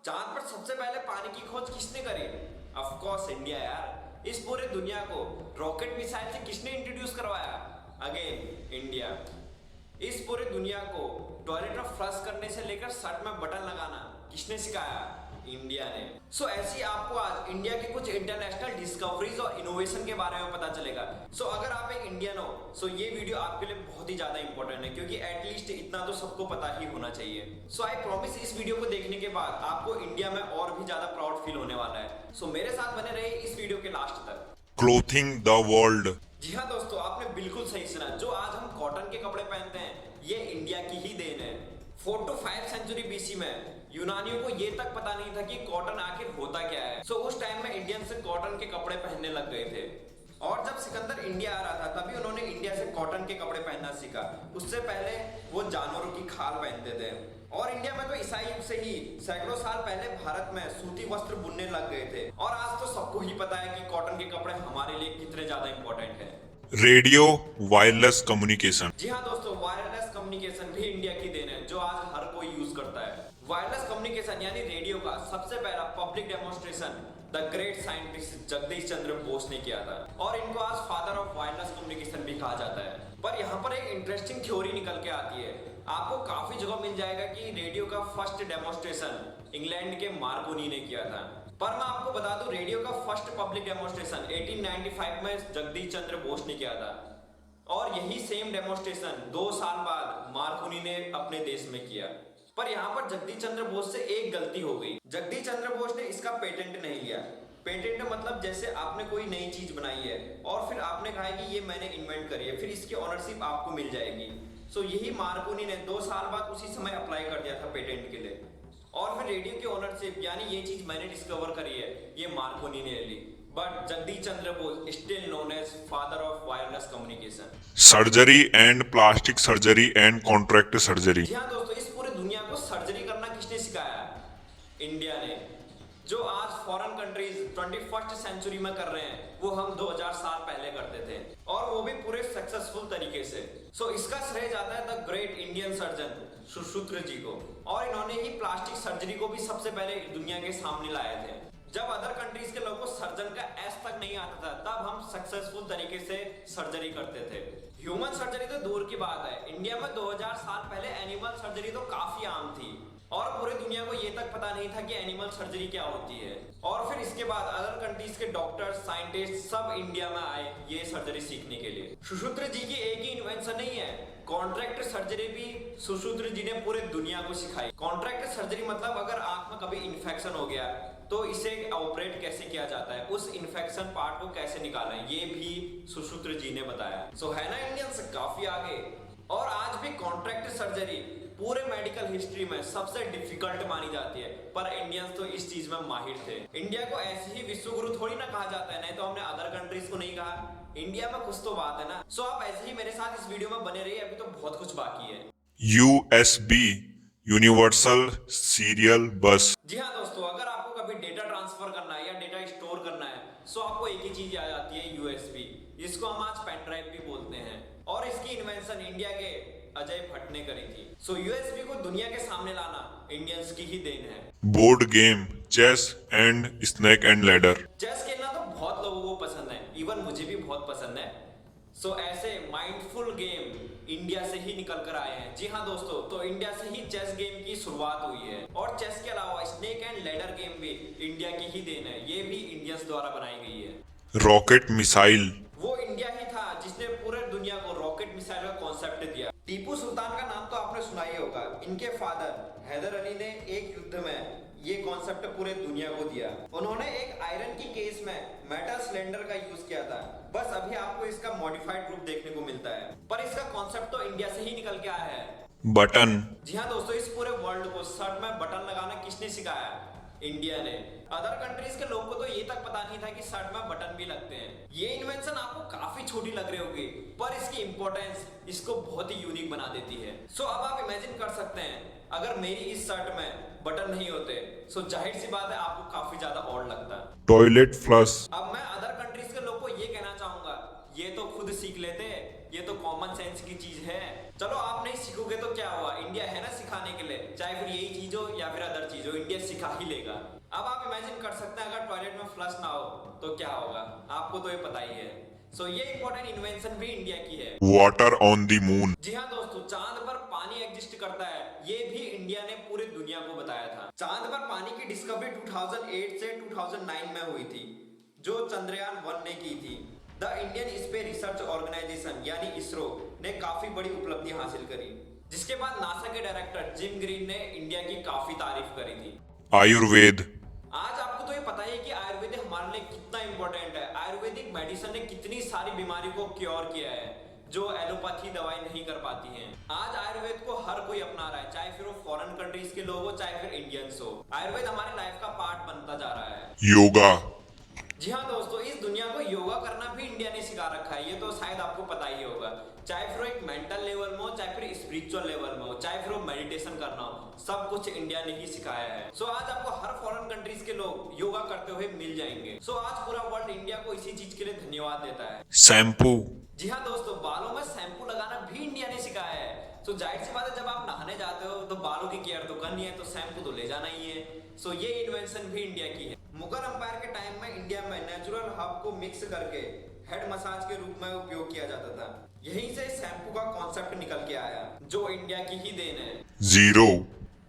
चांद पर सबसे पहले पानी की खोज किसने करी? ऑफ कोर्स इंडिया यार। इस पूरे दुनिया को रॉकेट मिसाइल से किसने इंट्रोड्यूस करवाया? Again India. इस पूरे दुनिया को टॉयलेट में फ्लश करने से लेकर शर्ट में बटन लगाना किसने सिखाया? इंडिया ने। सो ऐसी आपको आज इंडिया के कुछ इंटरनेशनल डिस्कवरीज और इनोवेशन के बारे में पता चलेगा। सो अगर आप एक इंडियन हो सो ये वीडियो आपके लिए बहुत ही ज्यादा इंपॉर्टेंट है, क्योंकि एटलीस्ट इतना तो सबको पता ही होना चाहिए। सो आई प्रॉमिस इस वीडियो को देखने के बाद आपको इंडिया में और भी ज्यादा प्राउड फील होने वाला है। सो मेरे साथ बने रहे इस वीडियो के लास्ट तक। Clothing the world. जी हाँ दोस्तों, आपने बिल्कुल सही सुना। जो आज हम कॉटन के कपड़े पहनते हैं ये इंडिया की ही देन है। 4 to 5 सेंचुरी बीसी में यूनानियों को ये तक पता नहीं था कि कॉटन आखिर होता क्या है। सो उस टाइम में इंडियन से कॉटन के कपड़े पहनने लग गए थे। और जब सिकंदर इंडिया आ रहा था तभी उन्होंने इंडिया से कॉटन के कपड़े पहनना सीखा। उससे पहले वो जानवरों की खाल पहनते थे। और इंडिया में तो ईसाई युग से ही सैकड़ों साल पहले भारत में सूती वस्त्र बुनने लग गए थे। और आज तो सबको ही पता है कि कॉटन के कपड़े हमारे लिए कितने ज्यादा इंपॉर्टेंट है। Radio wireless communication. जी हाँ दोस्तों, वायरलेस कम्युनिकेशन भी इंडिया की देन है, जो आज हर कोई यूज करता है। वायरलेस कम्युनिकेशन यानी रेडियो का सबसे पहला public demonstration the great scientist Jagadish Chandra Bose ने किया था। और इनको आज फादर ऑफ वायरलेस कम्युनिकेशन भी कहा जाता है। पर यहाँ पर एक इंटरेस्टिंग थ्योरी निकल के आती है। आपको काफी जगह मिल जाएगा कि रेडियो का फर्स्ट डेमोन्स्ट्रेशन इंग्लैंड के मार्कोनी ने किया था। पर मैं आपको बता दूं, रेडियो का फर्स्ट पब्लिक डेमोन्स्ट्रेशन 1895 में जगदीश चंद्र बोस ने किया था। और यही सेम डेमोन्स्ट्रेशन 2 साल बाद मार्कोनी ने अपने देश में किया। पर यहाँ पर जगदीश चंद्र बोस से एक गलती हो गई। जगदीश चंद्र बोस ने इसका पेटेंट नहीं लिया। पेटेंट मतलब जैसे आपने कोई नई चीज बनाई है और फिर आपने कहा है कि ये मैंने इन्वेंट करी है, फिर इसकी ऑनरशिप आपको मिल जाएगी। सो यही मार्कोनी ने 2 साल बाद उसी समय अप्लाई कर दिया था पेटेंट के लिए। और फिर रेडियो की ओनरशिप यानी ये चीज मैंने डिस्कवर करी है ये मार्कोनी ने ली। But Jagadish Chandra Bose still known as father of wireless communication. Surgery and plastic surgery and cataract surgery. जी हाँ दोस्तों, इस पूरे दुनिया को सर्जरी करना किसने सिखाया? इंडिया ने। जो आज फॉरेन कंट्रीज 21st सेंचुरी में कर रहे हैं वो हम 2000 साल पहले करते थे, और वो भी पूरे सक्सेसफुल तरीके से। सो इसका श्रेय जाता है the great Indian surgeon Sushruta ji को। और इन्होंने ही प्लास्टिक सर्जरी को भी सबसे पहले दुनिया के सामने लाए थे। जब अदर कंट्रीज के लोगों को सर्जन का एस तक नहीं आता था तब हम सक्सेसफुल तरीके से सर्जरी करते थे। ह्यूमन सर्जरी तो दूर की बात है, इंडिया में 2000 साल पहले एनिमल सर्जरी तो काफी आम थी। और पूरे दुनिया को ये तक पता नहीं था कि एनिमल सर्जरी क्या होती है। और फिर इसके बाद अदर कंट्रीज के डॉक्टर्स, साइंटिस्ट सब इंडिया में आए ये सर्जरी सीखने के लिए। सुश्रुत जी की एक ही इन्वेंशन नहीं है, कॉन्ट्रैक्ट सर्जरी भी सुश्रुत जी ने पूरे दुनिया को सिखाई। कॉन्ट्रैक्ट सर्जरी मतलब अगर आंख में कभी इन्फेक्शन हो गया तो इसे ऑपरेट कैसे किया जाता है, उस इन्फेक्शन पार्ट को कैसे निकालना है, ये भी सुश्रुत जी ने बताया। सो है ना इंडियंस काफी आगे। और आज भी कॉन्ट्रैक्ट सर्जरी पूरे मेडिकल हिस्ट्री में सबसे डिफिकल्ट मानी जाती है, पर इंडियंस तो इस चीज में माहिर थे। इंडिया को ऐसे ही विश्व गुरु थोड़ी ना कहा जाता है, नहीं तो हमने अदर कंट्रीज को नहीं कहा। इंडिया में कुछ तो बात है ना। सो आप ऐसे ही मेरे साथ इस वीडियो में बने रहिए, अभी तो बहुत कुछ बाकी है। USB यूनिवर्सल सीरियल बस। जी हाँ दोस्तों, अगर आपको कभी डेटा ट्रांसफर करना है या डेटा स्टोर करना है सो आपको एक ही चीज याद आती है, USB, जिसको हम आज पेन ड्राइव भी बोलते हैं। और इसकी इन्वेंशन इंडिया के अजय भट्ट ने करी थी। सो USB को दुनिया के सामने लाना इंडियंस की ही देन है। Board game chess and snake and ladder. Chess खेलना तो बहुत लोगों को पसंद है, इवन मुझे भी बहुत पसंद है। सो ऐसे माइंडफुल गेम इंडिया से ही निकल कर आए हैं। जी हाँ दोस्तों, तो इंडिया से ही चेस गेम की शुरुआत हुई है। और चेस के अलावा स्नेक एंड लैडर गेम भी इंडिया की ही देन है, ये भी इंडियंस द्वारा बनाई गई है। Rocket missile. वो इंडिया ही था जिसने पूरे दुनिया को रॉकेट मिसाइल का कॉन्सेप्ट दिया। टीपू सुल्तान का नाम तो आपने सुना ही होगा। इनके फादर हैदर अली ने एक युद्ध में ये कॉन्सेप्ट पूरे दुनिया को दिया। उन्होंने एक आयरन की केस में मेटल सिलेंडर का यूज किया था। बस अभी आपको इसका मॉडिफाइड रूप देखने को मिलता है, पर इसका कॉन्सेप्ट तो इंडिया से ही निकल के आया है। बटन। जी हाँ दोस्तों, इस पूरे वर्ल्ड को शर्ट में बटन लगाना किसने सिखाया? इंडिया ने। अदर कंट्रीज के लोगों को तो ये तक पता नहीं था कि शर्ट में बटन भी लगते हैं। ये इन्वेंशन आपको काफी छोटी लग रही होगी, पर इसकी इंपॉर्टेंस इसको बहुत ही यूनिक बना देती है। सो अब आप इमेजिन कर सकते हैं अगर मेरी इस शर्ट में बटन नहीं होते सो जाहिर सी बात है आपको काफी ज्यादा ऑड लगता। Toilet flush. अब मैं अदर कंट्रीज के लोग को ये कहना चाहूंगा, ये तो खुद सीख लेते, ये तो कॉमन सेंस की चीज है। चलो आप नहीं सीखोगे तो क्या हुआ, इंडिया है ना सिखाने के लिए, चाहे फिर यही चीज हो या फिर अदर चीज जो इंडिया सिखा ही लेगा। अब आप इमेजिन कर सकते हैं अगर टॉयलेट में फ्लश ना हो तो क्या होगा, आपको तो ये पता ही है। सो ये इंपॉर्टेंट इन्वेंशन भी इंडिया की है। Water on the moon. जी हाँ दोस्तों, चांद पर पानी एग्जिस्ट करता है, ये भी इंडिया ने पूरी दुनिया को बताया था। चांद पर पानी की डिस्कवरी 2008 से 2009 में हुई थी, जो चंद्रयान 1 ने की थी। The Indian space research organisation यानी इसरो ने काफी बड़ी उपलब्धि हासिल करी, जिसके बाद नासा के डायरेक्टर जिम ग्रीन ने इंडिया की काफी तारीफ करी थी। Ayurved. आज आपको तो ये पता ही है कि आयुर्वेद हमारे लिए कितना इंपॉर्टेंट है। आयुर्वेदिक मेडिसिन ने कितनी सारी बीमारी को क्योर किया है जो एलोपैथी दवाई नहीं कर पाती हैं। आज आयुर्वेद को हर कोई अपना रहा है, चाहे फिर वो फॉरेन कंट्रीज के लोग हो चाहे फिर इंडियंस हो। आयुर्वेद हमारे लाइफ का पार्ट बनता जा रहा है। Yoga. जी हाँ दोस्तों, इस दुनिया को योगा करना भी इंडिया ने सिखा रखा है, ये तो शायद आपको पता ही होगा। चाहे फिर वो एक मेंटल लेवल में हो चाहे फिर स्पिरिचुअल लेवल में हो, चाहे फिर वो मेडिटेशन करना हो, सब कुछ इंडिया ने ही सिखाया है। सो आज आपको हर फॉरेन कंट्रीज के लोग योगा करते हुए मिल जाएंगे। सो आज पूरा वर्ल्ड इंडिया को इसी चीज के लिए धन्यवाद देता है। Shampoo. जी हाँ दोस्तों, बालों में शैम्पू लगाना भी इंडिया ने सिखाया है। तो जाहिर सी बात है, जब आप नहाने जाते हो तो बालों की केयर तो करनी है, तो शैम्पू तो ले जाना ही है। सो ये इन्वेंशन भी इंडिया की है। मुगल अंपायर के टाइम में इंडिया में नेचुरल हर्ब को मिक्स करके हेड मसाज के रूप में उपयोग किया जाता था। यहीं से शैम्पू का कॉन्सेप्ट निकल के आया, जो इंडिया की ही देन है। Zero.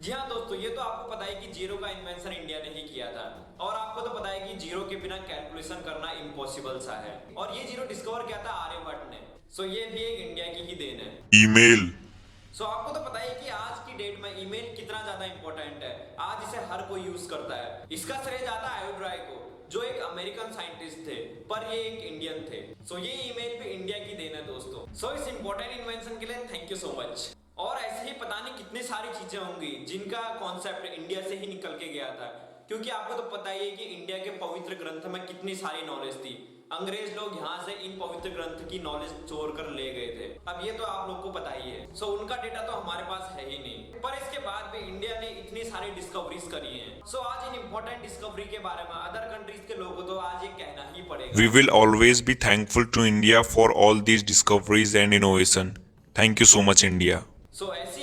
जी हाँ दोस्तों, ये तो आपको पता है कि जीरो का इन्वेंशन इंडिया ने ही किया था, और आपको तो पता है कि जीरो के बिना कैलकुलेशन करना इम्पॉसिबल सा है, और ये जीरो डिस्कवर किया था आर्यभट्ट ने। सो ये भी एक इंडिया की ही देन है। Email. सो आपको तो पता है कि आज की डेट में ईमेल कितना ज्यादा इंपॉर्टेंट है। आज इसे हर कोई यूज करता है। इसका श्रेय जाता है आयोड राय को, जो एक अमेरिकन साइंटिस्ट थे, पर ये एक इंडियन थे। सो ये ईमेल भी इंडिया की देन है दोस्तों। सो इस इंपॉर्टेंट इन्वेंशन के लिए थैंक यू सो मच। और ऐसे ही पता नहीं कितनी सारी चीजें होंगी जिनका कॉन्सेप्ट इंडिया से ही निकल के गया था, क्योंकि आपको तो पता ही है कि इंडिया के पवित्र ग्रंथ में कितनी सारी नॉलेज थी। अंग्रेज लोग यहाँ से इन पवित्र ग्रंथ की नॉलेज चोर कर ले गए थे। अब ये तो आप लोग को पता ही है। सो उनका डेटा तो हमारे पास है ही नहीं, पर इसके बाद भी इंडिया ने इतनी सारी डिस्कवरीज करी हैं। सो आज इन इंपॉर्टेंट डिस्कवरी के बारे में अदर कंट्रीज के लोगों को तो आज ये कहना ही पड़ेगा। We will always be thankful to India for all these discoveries and innovation. Thank you so much, India. सो ऐसी